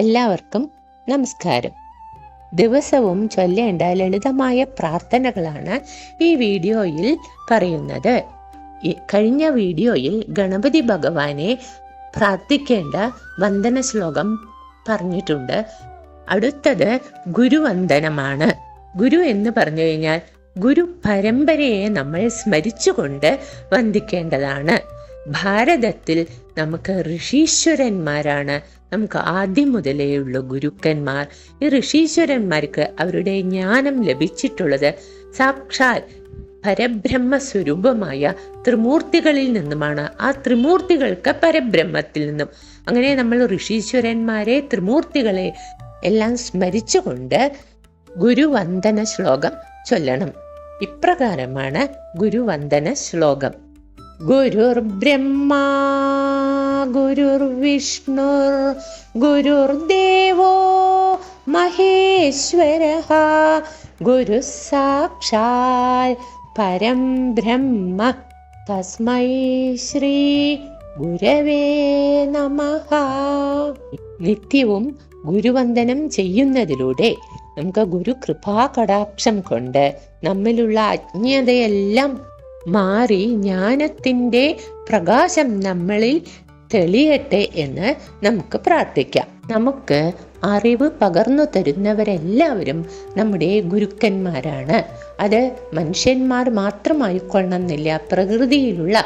എല്ലാവർക്കും നമസ്കാരം. ദിവസവും ചൊല്ലേണ്ട ലളിതമായ പ്രാർത്ഥനകളാണ് ഈ വീഡിയോയിൽ പറയുന്നത്. കഴിഞ്ഞ വീഡിയോയിൽ ഗണപതി ഭഗവാനെ പ്രാർത്ഥിക്കേണ്ട വന്ദന ശ്ലോകം പറഞ്ഞിട്ടുണ്ട്. അടുത്തത് ഗുരുവന്ദനമാണ്. ഗുരു എന്ന് പറഞ്ഞു കഴിഞ്ഞാൽ ഗുരു പരമ്പരയെ നമ്മൾ സ്മരിച്ചുകൊണ്ട് വന്ദിക്കേണ്ടതാണ്. ഭാരതത്തിൽ നമുക്ക് ഋഷീശ്വരന്മാരാണ്, നമുക്ക് ആദ്യം മുതലേയുള്ള ഗുരുക്കന്മാർ. ഈ ഋഷീശ്വരന്മാർക്ക് അവരുടെ ജ്ഞാനം ലഭിച്ചിട്ടുള്ളത് സാക്ഷാൽ പരബ്രഹ്മ സ്വരൂപമായ ത്രിമൂർത്തികളിൽ നിന്നുമാണ്. ആ ത്രിമൂർത്തികൾക്ക് പരബ്രഹ്മത്തിൽ നിന്നും. അങ്ങനെ നമ്മൾ ഋഷീശ്വരന്മാരെ, ത്രിമൂർത്തികളെ എല്ലാം സ്മരിച്ചുകൊണ്ട് ഗുരുവന്ദന ശ്ലോകം ചൊല്ലണം. ഇപ്രകാരമാണ് ഗുരുവന്ദന ശ്ലോകം. ഗുരുർബ്രഹ്മാ ഗുരുർവിഷ്ണുർ ഗുരുർദേവോ മഹേശ്വരഃ ഗുരു സാക്ഷാൽ പരം ബ്രഹ്മ തസ്മൈ ശ്രീ ഗുരവേ നമഃ. നിത്യവും ഗുരുവന്ദനം ചെയ്യുന്നതിലൂടെ നമുക്ക് ഗുരു കൃപാകടാക്ഷം കൊണ്ട് നമ്മിലുള്ള അജ്ഞതയെല്ലാം മാറി ജ്ഞാനത്തിൻ്റെ പ്രകാശം നമ്മളിൽ തെളിയട്ടെ എന്ന് നമുക്ക് പ്രാർത്ഥിക്കാം. നമുക്ക് അറിവ് പകർന്നു തരുന്നവരെല്ലാവരും നമ്മുടെ ഗുരുക്കന്മാരാണ്. അത് മനുഷ്യന്മാർ മാത്രമായിക്കൊള്ളണമെന്നില്ല. പ്രകൃതിയിലുള്ള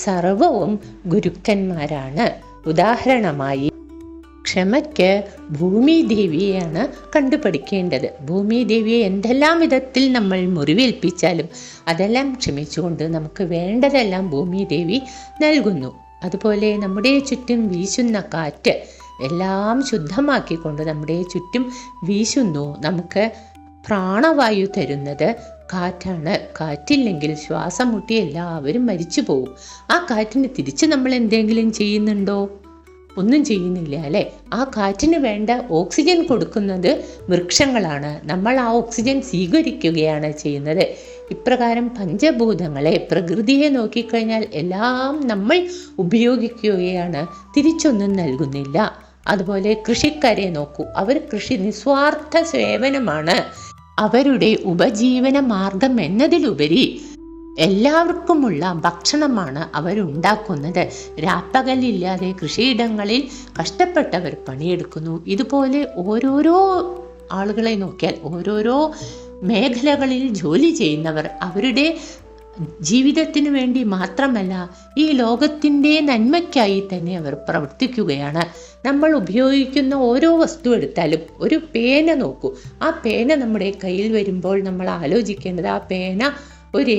സർവവും ഗുരുക്കന്മാരാണ്. ഉദാഹരണമായി ക്ഷമയ്ക്ക് ഭൂമിദേവിയെയാണ് കണ്ടുപഠിക്കേണ്ടത്. ഭൂമിദേവിയെ എന്തെല്ലാം വിധത്തിൽ നമ്മൾ മുറിവേൽപ്പിച്ചാലും അതെല്ലാം ക്ഷമിച്ചുകൊണ്ട് നമുക്ക് വേണ്ടതെല്ലാം ഭൂമിദേവി നൽകുന്നു. അതുപോലെ നമ്മുടെ ചുറ്റും വീശുന്ന കാറ്റ് എല്ലാം ശുദ്ധമാക്കിക്കൊണ്ട് നമ്മുടെ ചുറ്റും വീശുന്നു. നമുക്ക് പ്രാണവായു തരുന്നത് കാറ്റാണ്. കാറ്റില്ലെങ്കിൽ ശ്വാസം മുട്ടി എല്ലാവരും മരിച്ചു പോകും. ആ കാറ്റിന് തിരിച്ച് നമ്മൾ എന്തെങ്കിലും ചെയ്യുന്നുണ്ടോ? ഒന്നും ചെയ്യുന്നില്ല അല്ലേ? ആ കാറ്റിന് വേണ്ട ഓക്സിജൻ കൊടുക്കുന്നത് വൃക്ഷങ്ങളാണ്. നമ്മൾ ആ ഓക്സിജൻ സ്വീകരിക്കുകയാണ് ചെയ്യുന്നത്. ഇപ്രകാരം പഞ്ചഭൂതങ്ങളെ, പ്രകൃതിയെ നോക്കിക്കഴിഞ്ഞാൽ എല്ലാം നമ്മൾ ഉപയോഗിക്കുകയാണ്, തിരിച്ചൊന്നും നൽകുന്നില്ല. അതുപോലെ കൃഷിക്കാരെ നോക്കൂ. അവർ കൃഷി നിസ്വാർത്ഥ സേവനമാണ്. അവരുടെ ഉപജീവന മാർഗം എന്നതിലുപരി എല്ലാവർക്കുമുള്ള ഭക്ഷണമാണ് അവരുണ്ടാക്കുന്നത്. രാപ്പകലില്ലാതെ കൃഷിയിടങ്ങളിൽ കഷ്ടപ്പെട്ടവർ പണിയെടുക്കുന്നു. ഇതുപോലെ ഓരോരോ ആളുകളെ നോക്കിയാൽ ഓരോരോ മേഖലകളിൽ ജോലി ചെയ്യുന്നവർ അവരുടെ ജീവിതത്തിനു വേണ്ടി മാത്രമല്ല, ഈ ലോകത്തിൻ്റെ നന്മയ്ക്കായി തന്നെ അവർ പ്രവർത്തിക്കുകയാണ്. നമ്മൾ ഉപയോഗിക്കുന്ന ഓരോ വസ്തു എടുത്താലും ഒരു പേന നോക്കൂ. ആ പേന നമ്മുടെ കയ്യിൽ വരുമ്പോൾ നമ്മൾ ആലോചിക്കേണ്ടത്, ആ പേന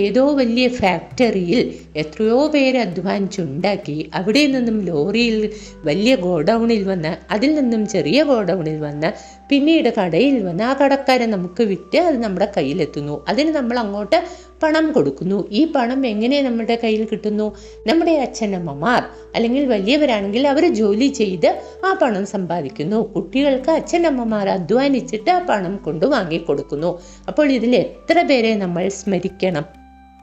ഏതോ വലിയ ഫാക്ടറിയിൽ എത്രയോ പേര് അധ്വാനിച്ചുണ്ടാക്കി, അവിടെ നിന്നും ലോറിയിൽ വലിയ ഗോഡൗണിൽ വന്ന്, അതിൽ നിന്നും ചെറിയ ഗോഡൗണിൽ വന്ന്, പിന്നീട് കടയിൽ വന്ന് ആ കടക്കാരൻ നമുക്ക് വിറ്റ് അത് നമ്മുടെ കയ്യിലെത്തുന്നു. അതിന് നമ്മൾ അങ്ങോട്ട് പണം കൊടുക്കുന്നു. ഈ പണം എങ്ങനെ നമ്മുടെ കയ്യിൽ കിട്ടുന്നു? നമ്മുടെ അച്ഛനമ്മമാർ അല്ലെങ്കിൽ വലിയവരാണെങ്കിൽ അവർ ജോലി ചെയ്ത് ആ പണം സമ്പാദിക്കുന്നു. കുട്ടികൾക്ക് അച്ഛനമ്മമാർ അധ്വാനിച്ചിട്ട് ആ പണം കൊണ്ട് വാങ്ങിക്കൊടുക്കുന്നു. അപ്പോൾ ഇതിൽ എത്ര പേരെ നമ്മൾ സ്മരിക്കണം?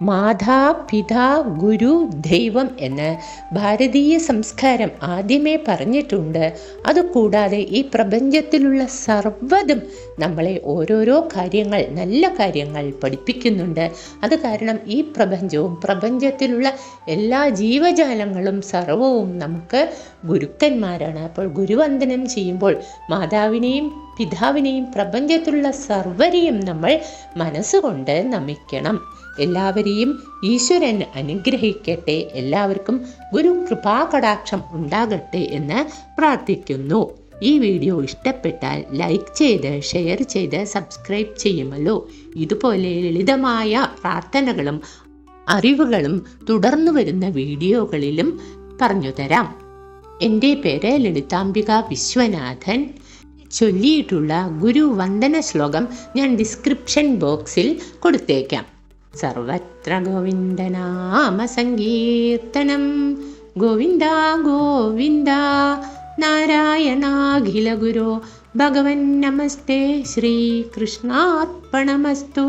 മാതാ പിതാ ഗുരു ദൈവം എന്ന് ഭാരതീയ സംസ്കാരം ആദ്യമേ പറഞ്ഞിട്ടുണ്ട്. അതുകൂടാതെ ഈ പ്രപഞ്ചത്തിലുള്ള സർവ്വതും നമ്മളെ ഓരോരോ കാര്യങ്ങൾ, നല്ല കാര്യങ്ങൾ പഠിപ്പിക്കുന്നുണ്ട്. അത് കാരണം ഈ പ്രപഞ്ചവും പ്രപഞ്ചത്തിലുള്ള എല്ലാ ജീവജാലങ്ങളും സർവവും നമുക്ക് ഗുരുക്കന്മാരാണ്. അപ്പോൾ ഗുരുവന്ദനം ചെയ്യുമ്പോൾ മാതാവിനെയും പിതാവിനെയും പ്രപഞ്ചത്തിലുള്ള സർവരെയും നമ്മൾ മനസ്സുകൊണ്ട് നമിക്കണം. എല്ലാവരെയും ഈശ്വരൻ അനുഗ്രഹിക്കട്ടെ. എല്ലാവർക്കും ഗുരു കൃപാകടാക്ഷം ഉണ്ടാകട്ടെ എന്ന് പ്രാർത്ഥിക്കുന്നു. ഈ വീഡിയോ ഇഷ്ടപ്പെട്ടാൽ ലൈക്ക് ചെയ്ത്, ഷെയർ ചെയ്ത്, സബ്സ്ക്രൈബ് ചെയ്യുമല്ലോ. ഇതുപോലെ ലളിതമായ പ്രാർത്ഥനകളും അറിവുകളും തുടർന്നു വരുന്ന വീഡിയോകളിലും പറഞ്ഞു തരാം. എൻ്റെ പേര് ലളിതാംബിക വിശ്വനാഥൻ. ചൊല്ലിയിട്ടുള്ള ഗുരുവന്ദന ശ്ലോകം ഞാൻ ഡിസ്ക്രിപ്ഷൻ ബോക്സിൽ കൊടുത്തേക്കാം. സർവത്ര ഗോവിന്ദനാമ സങ്കീർത്തനം. ഗോവിന്ദ ഗോവിന്ദ നാരായണാഖില ഗുരോ ഭഗവൻ നമസ്തേ. ശ്രീകൃഷ്ണാർപ്പണമസ്തു.